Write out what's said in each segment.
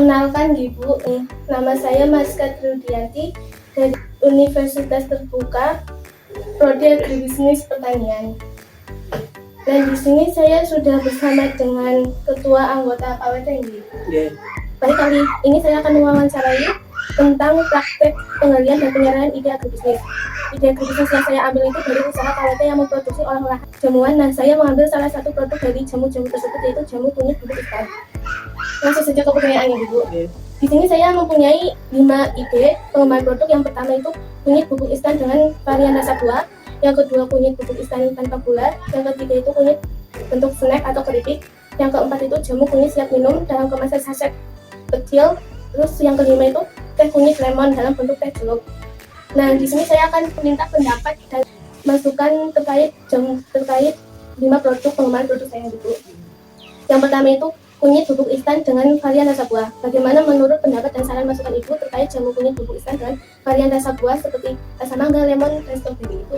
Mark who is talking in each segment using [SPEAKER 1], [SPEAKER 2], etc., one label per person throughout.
[SPEAKER 1] Perkenalkan Ibu, nama saya Maska Trudianti dari Universitas Terbuka Prodi Agribisnis Pertanian. Dan di sini saya sudah bersama dengan ketua anggota KWT. Baik, kali ini saya akan mewawancarai tentang praktek penggalian dan penyaringan ide agribisnis. Ide agribisnis yang saya ambil itu dari usaha KWT yang memproduksi olahan jamuan, dan saya mengambil salah satu produk dari jamu-jamu tersebut, yaitu jamu kunyit bubuk instan. Langsung saja ke pertanyaannya, Ibu. Di sini saya mempunyai 5 ide pengembangan produk. Yang pertama itu kunyit bubuk instan dengan varian rasa buah. Yang kedua kunyit bubuk instan tanpa gula. Yang ketiga itu kunyit bentuk snack atau keripik. Yang keempat itu jamu kunyit siap minum dalam kemasan saset kecil. Terus yang kelima itu teh kunyit lemon dalam bentuk teh celup. Nah, di sini saya akan meminta pendapat dan masukan terkait 5 produk pengembangan produk saya, Ibu. Yang pertama itu kunyit bubuk instan dengan varian rasa buah. Bagaimana menurut pendapat dan saran masukan Ibu terkait jamu kunyit bubuk instan dengan varian rasa buah seperti rasa mangga, lemon, dan stroberi itu?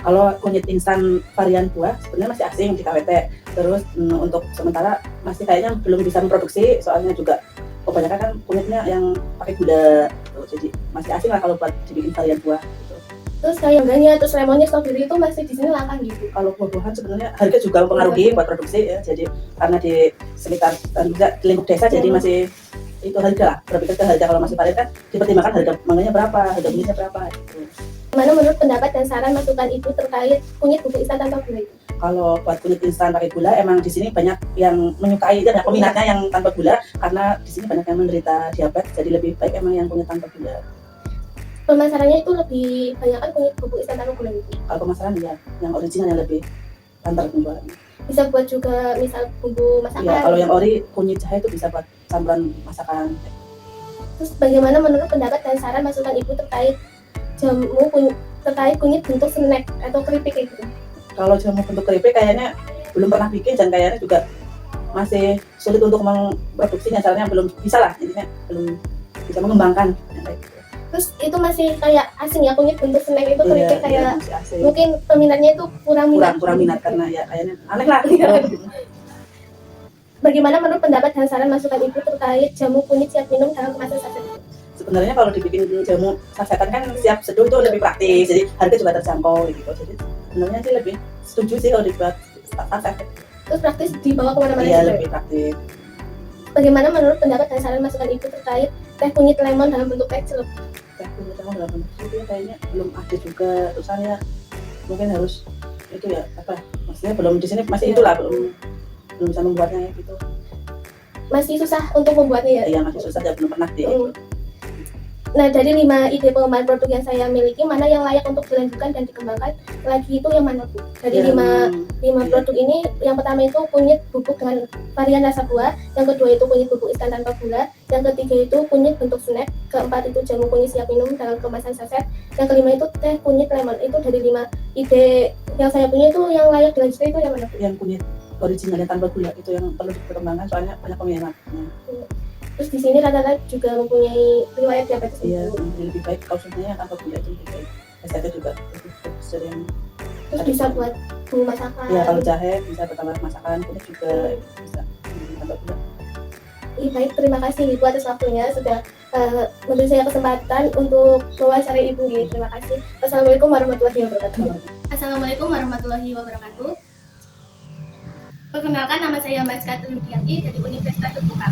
[SPEAKER 2] Kalau kunyit instan varian buah sebenarnya masih asing di KWT. Terus untuk sementara masih kayaknya belum bisa memproduksi, soalnya juga kebanyakan kan kunyitnya yang pakai gula. Jadi masih asing lah kalau buat dibikin varian buah.
[SPEAKER 1] Terus kayak mangganya, terus lemonnya, stroberi itu masih di sini langka gitu.
[SPEAKER 2] Kalau buah-buahan sebenarnya harga juga mempengaruhi buat produksi ya. Jadi karena di sekitar di lingkup desa jadi masih itu harga lah. Berpikir ke harga, kalau masih varian kan dipertimbangkan harga mangganya berapa, harga kunyitnya berapa gitu.
[SPEAKER 1] Gimana menurut pendapat dan saran masukan Ibu terkait kunyit bubuk instan tanpa gula itu?
[SPEAKER 2] Kalau buat kunyit instan pakai gula, emang di sini banyak yang menyukai dan peminatnya yang tanpa gula, karena di sini banyak yang menderita diabetes, jadi lebih baik emang yang kunyit tanpa gula.
[SPEAKER 1] Pemasarannya itu lebih banyak kan kunyit bubuk instan tanpa gula itu?
[SPEAKER 2] Kalau pemasaran ya, yang original yang lebih lantar penjualannya.
[SPEAKER 1] Bisa buat juga misal bumbu masakan?
[SPEAKER 2] Iya, kalau yang ori kunyit jahe itu bisa buat campuran masakan.
[SPEAKER 1] Terus bagaimana menurut pendapat dan saran masukan Ibu terkait terkait kunyit bentuk snack atau keripik itu?
[SPEAKER 2] Kalau jamu bentuk keripik kayaknya belum pernah bikin, dan kayaknya juga masih sulit untuk memproduksinya, caranya belum bisa lah, intinya belum bisa mengembangkan yang kayak gitu.
[SPEAKER 1] Terus itu masih kayak asing ya, kunyit bentuk snack itu keripik, kayak
[SPEAKER 2] masih
[SPEAKER 1] mungkin peminatnya itu kurang minat
[SPEAKER 2] karena ya kayaknya aneh lah.
[SPEAKER 1] Bagaimana menurut pendapat dan saran masukan Ibu terkait jamu kunyit siap minum dalam kemasan saset?
[SPEAKER 2] Sebenarnya kalau dibikin jamu sasetan kan siap seduh itu lebih praktis, jadi harga juga terjangkau gitu. Jadi sebenarnya sih lebih setuju sih kalau dibuat saset.
[SPEAKER 1] Terus praktis dibawa kemana-mana?
[SPEAKER 2] Iya,
[SPEAKER 1] juga
[SPEAKER 2] lebih praktis.
[SPEAKER 1] Bagaimana menurut pendapat dan saran masukan Ibu terkait teh kunyit lemon dalam bentuk teh celup?
[SPEAKER 2] Teh kunyit lemon dalam bentuk itu ya kayaknya belum ada juga, terusannya mungkin harus itu ya apa? Maksudnya belum di sini masih itulah belum bisa membuatnya gitu.
[SPEAKER 1] Masih susah untuk membuatnya ya?
[SPEAKER 2] Iya, masih susah, ya belum pernah deh.
[SPEAKER 1] Nah, dari 5 ide pengembangan produk yang saya miliki, mana yang layak untuk dilanjutkan dan dikembangkan lagi itu yang mana, Bu? Dari 5 produk ini, yang pertama itu kunyit bubuk dengan varian rasa buah, yang kedua itu kunyit bubuk instan tanpa gula, yang ketiga itu kunyit bentuk snack, keempat itu jamu kunyit siap minum dalam kemasan saset, yang kelima itu teh kunyit lemon. Itu dari 5 ide yang saya punya, itu yang layak dilanjutkan itu yang mana, Bu?
[SPEAKER 2] Yang kunyit original yang tanpa gula itu yang perlu dikembangkan, soalnya banyak peminatnya.
[SPEAKER 1] Terus di sini rata-rata juga mempunyai riwayat diabetes.
[SPEAKER 2] Iya, lebih baik kalau sebenarnya tanpa gula itu lebih baik. Resepnya juga lebih bagus dari yang.
[SPEAKER 1] Terus bisa buat bumbu masakan.
[SPEAKER 2] Iya, kalau jahe bisa bertambah masakan, kunyit juga bisa tanpa gula.
[SPEAKER 1] Baik, terima kasih Ibu atas waktunya sudah memberi saya kesempatan untuk mewawancarai Ibu. Terima kasih. Assalamualaikum warahmatullahi wabarakatuh. Assalamualaikum warahmatullahi wabarakatuh. Perkenalkan, nama saya Maska Trudianti dari Universitas Terbuka.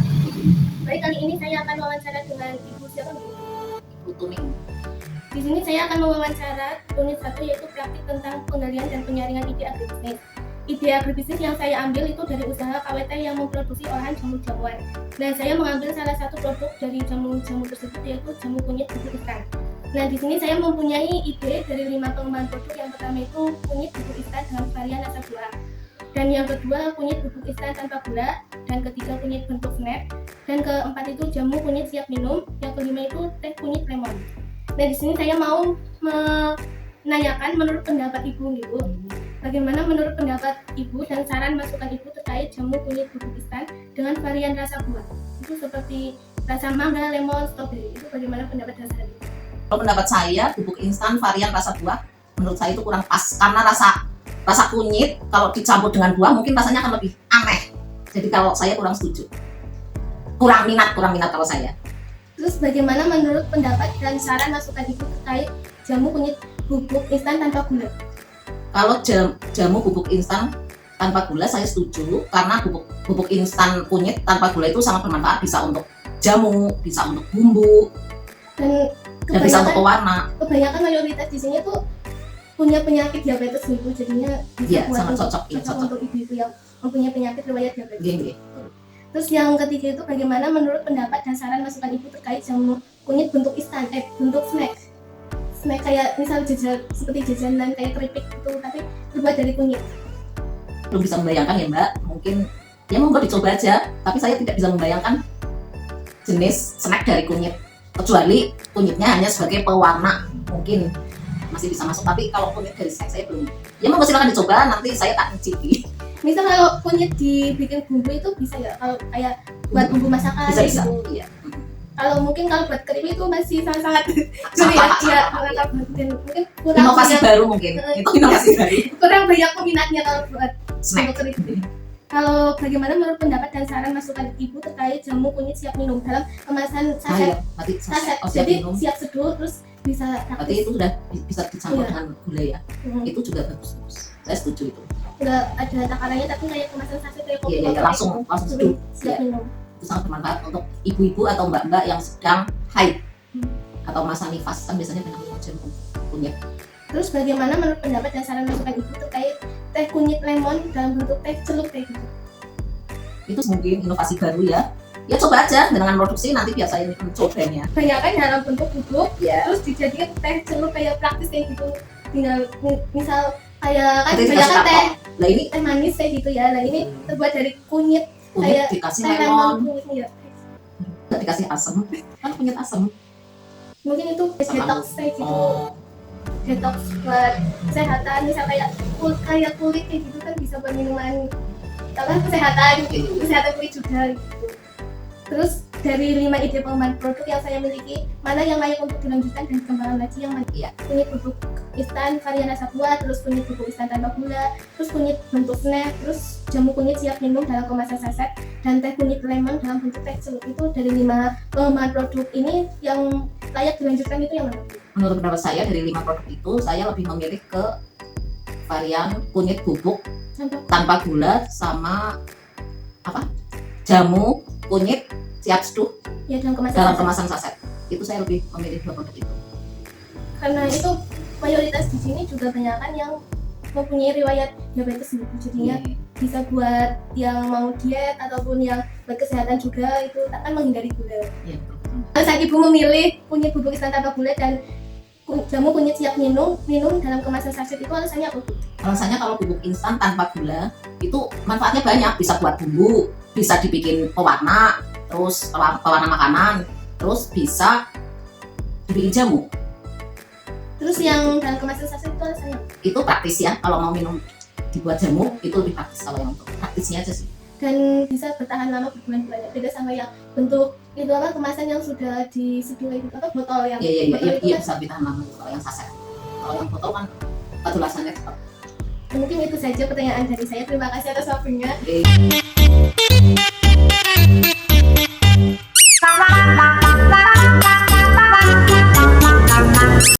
[SPEAKER 1] Baik, kali ini saya akan wawancara dengan Ibu siapa, Bu?
[SPEAKER 3] Ibu Tuning.
[SPEAKER 1] Di sini saya akan mewawancara unit 1, yaitu praktik tentang penggalian dan penyaringan ide agribisnis. Ide agribisnis yang saya ambil itu dari usaha KWT yang memproduksi olahan jamu-jamuan. Dan saya mengambil salah satu produk dari jamu-jamu tersebut, yaitu jamu kunyit bubuk instan. Nah, di sini saya mempunyai ide dari 5 pengembangan produk. Yang pertama itu kunyit bubuk instan dengan varian rasa buah. Dan yang kedua kunyit bubuk instan tanpa gula, dan ketiga kunyit bentuk snack, dan keempat itu jamu kunyit siap minum, yang kelima itu teh kunyit lemon. Nah, di sini saya mau menanyakan menurut pendapat Ibu nih, Bu. Bagaimana menurut pendapat Ibu dan saran masukan Ibu terkait jamu kunyit bubuk instan dengan varian rasa buah? Itu seperti rasa mangga, lemon, stroberi. Itu bagaimana pendapat dan saran Ibu?
[SPEAKER 3] Kalau pendapat saya, bubuk instan varian rasa buah menurut saya itu kurang pas, karena rasa kunyit kalau dicampur dengan buah mungkin rasanya akan lebih aneh. Jadi kalau saya kurang setuju. kurang minat kalau saya.
[SPEAKER 1] Terus bagaimana menurut pendapat dan saran masukan Ibu terkait jamu kunyit bubuk instan tanpa gula?
[SPEAKER 3] Kalau jamu bubuk instan tanpa gula saya setuju, karena bubuk instan kunyit tanpa gula itu sangat bermanfaat, bisa untuk jamu, bisa untuk bumbu,
[SPEAKER 1] Dan
[SPEAKER 3] dan bisa untuk pewarna.
[SPEAKER 1] kebanyakan mayoritas di sini tuh punya penyakit diabetes gitu, jadinya
[SPEAKER 3] Iya,
[SPEAKER 1] buat
[SPEAKER 3] sangat
[SPEAKER 1] untuk-
[SPEAKER 3] cocok, iya, cocok.
[SPEAKER 1] untuk ibu-ibu yang mempunyai penyakit riwayat diabetes.
[SPEAKER 3] Gini,
[SPEAKER 1] Terus yang ketiga itu bagaimana menurut pendapat dan saran masukan Ibu terkait jamu kunyit bentuk instan, bentuk snack kayak misal seperti jajanan kayak keripik gitu, tapi terbuat dari kunyit.
[SPEAKER 3] belum bisa membayangkan ya Mbak, mungkin ya monggo dicoba aja, tapi saya tidak bisa membayangkan jenis snack dari kunyit, kecuali kunyitnya hanya sebagai pewarna, mungkin masih bisa masuk, tapi kalau kunyit dari snack saya belum. Ya monggo silakan dicoba, nanti saya tak mencicipi.
[SPEAKER 1] Misal kalau kunyit dibikin bumbu itu bisa ya, kalau kayak buat bumbu masakan
[SPEAKER 3] Bisa
[SPEAKER 1] kayak
[SPEAKER 3] bisa,
[SPEAKER 1] gitu.
[SPEAKER 3] iya.
[SPEAKER 1] Kalau mungkin kalau buat keripik itu masih sangat-sangat
[SPEAKER 3] Sama,
[SPEAKER 1] sulit ya,
[SPEAKER 3] sama,
[SPEAKER 1] ya, mungkin kurang
[SPEAKER 3] Inovasi
[SPEAKER 1] banyak,
[SPEAKER 3] baru mungkin, itu inovasi baru.
[SPEAKER 1] kurang banyak peminatnya kalau buat
[SPEAKER 3] Snack.
[SPEAKER 1] untuk keripik. Kalau bagaimana menurut pendapat dan saran masukan Ibu terkait jamu kunyit siap minum dalam kemasan saset,
[SPEAKER 3] Ayo, berarti
[SPEAKER 1] saset.
[SPEAKER 3] oh, siap
[SPEAKER 1] Jadi
[SPEAKER 3] minum.
[SPEAKER 1] siap seduh terus bisa
[SPEAKER 3] Berarti
[SPEAKER 1] praktis.
[SPEAKER 3] itu sudah bisa dicampur
[SPEAKER 1] Iya.
[SPEAKER 3] dengan gula ya.
[SPEAKER 1] Hmm.
[SPEAKER 3] Itu juga bagus. Saya setuju itu.
[SPEAKER 1] Nggak ada takarannya tapi kayak kemasan saset kayak kopi
[SPEAKER 3] Iya, iya, langsung seduh.
[SPEAKER 1] siap
[SPEAKER 3] Iya.
[SPEAKER 1] minum.
[SPEAKER 3] Itu sangat bermanfaat untuk ibu-ibu atau mbak-mbak yang sedang haid
[SPEAKER 1] Hmm.
[SPEAKER 3] atau masa nifas, kan biasanya banyak minum jamu kunyit.
[SPEAKER 1] Terus bagaimana menurut pendapat dan saran masukan Ibu terkait teh kunyit lemon dalam bentuk teh celup kayak gitu?
[SPEAKER 3] Itu mungkin inovasi baru ya. Ya coba aja dengan produksi, nanti biar saya mencobanya.
[SPEAKER 1] Banyak kan dalam bentuk bubuk
[SPEAKER 3] Ya.
[SPEAKER 1] terus dijadikan teh celup kayak praktis kayak gitu. Tinggal misal kayak kan
[SPEAKER 3] Nanti
[SPEAKER 1] banyak
[SPEAKER 3] dikasih
[SPEAKER 1] kan teh
[SPEAKER 3] Lah ini
[SPEAKER 1] teh manis kayak gitu ya. Nah ini terbuat dari kunyit
[SPEAKER 3] kunyit
[SPEAKER 1] kayak
[SPEAKER 3] dikasih
[SPEAKER 1] teh
[SPEAKER 3] lemon,
[SPEAKER 1] kunyitnya ya.
[SPEAKER 3] nggak dikasih asam. Kan kunyit asam.
[SPEAKER 1] Mungkin itu detox kayak gitu.
[SPEAKER 3] Oh,
[SPEAKER 1] Detox buat kesehatan, misal kayak kulit kayak gitu kan bisa buat minuman apa kesehatan kulit juga gitu. Terus dari 5 ide pengembangan produk yang saya miliki, mana yang layak untuk dilanjutkan dan dikembangkan lagi, yang mana?
[SPEAKER 3] Iya.
[SPEAKER 1] Kunyit bubuk instan varian rasa buah, terus kunyit bubuk instan tanpa gula, terus kunyit bentuk snack, terus jamu kunyit siap minum dalam kemasan saset, dan teh kunyit lemon dalam bentuk teh celup. Itu dari 5 pengembangan produk ini yang layak dilanjutkan itu yang mana?
[SPEAKER 3] menurut pendapat saya dari 5 produk itu saya lebih memilih ke varian kunyit bubuk
[SPEAKER 1] Contoh.
[SPEAKER 3] tanpa gula sama apa? Jamu kunyit siap seduh
[SPEAKER 1] Ya dalam kemasan
[SPEAKER 3] dalam
[SPEAKER 1] saset.
[SPEAKER 3] kemasan saset. Itu saya lebih memilih 2 produk itu.
[SPEAKER 1] Karena itu mayoritas di sini juga banyak kan yang mempunyai riwayat diabetes gitu, jadinya bisa buat yang mau diet ataupun yang berkesehatan juga itu akan menghindari gula.
[SPEAKER 3] Iya.
[SPEAKER 1] Kalau saat Ibu memilih kunyit bubuk instan tanpa gula dan jamu kunyit siap minum dalam kemasan saset itu alasannya apa?
[SPEAKER 3] Alasannya kalau bubuk instan tanpa gula itu manfaatnya banyak, bisa buat bumbu, bisa dibikin pewarna, terus pewarna makanan, terus bisa dibikin jamu.
[SPEAKER 1] Terus yang dalam kemasan saset itu alasannya apa?
[SPEAKER 3] Itu praktis ya, kalau mau minum dibuat jamu itu lebih praktis, kalau yang untuk praktisnya aja sih.
[SPEAKER 1] Dan bisa bertahan lama berbulan-bulan, beda sama yang bentuk itu apa kemasan yang sudah diseduh gitu, apa botol yang
[SPEAKER 3] Iya
[SPEAKER 1] botol itu
[SPEAKER 3] iya
[SPEAKER 1] kan.
[SPEAKER 3] bisa lebih tahan lama kalau yang saset. Kalau yang botol kan kadulasannya cepat.
[SPEAKER 1] Mungkin itu saja pertanyaan dari saya. Terima kasih atas waktunya.
[SPEAKER 3] Oke.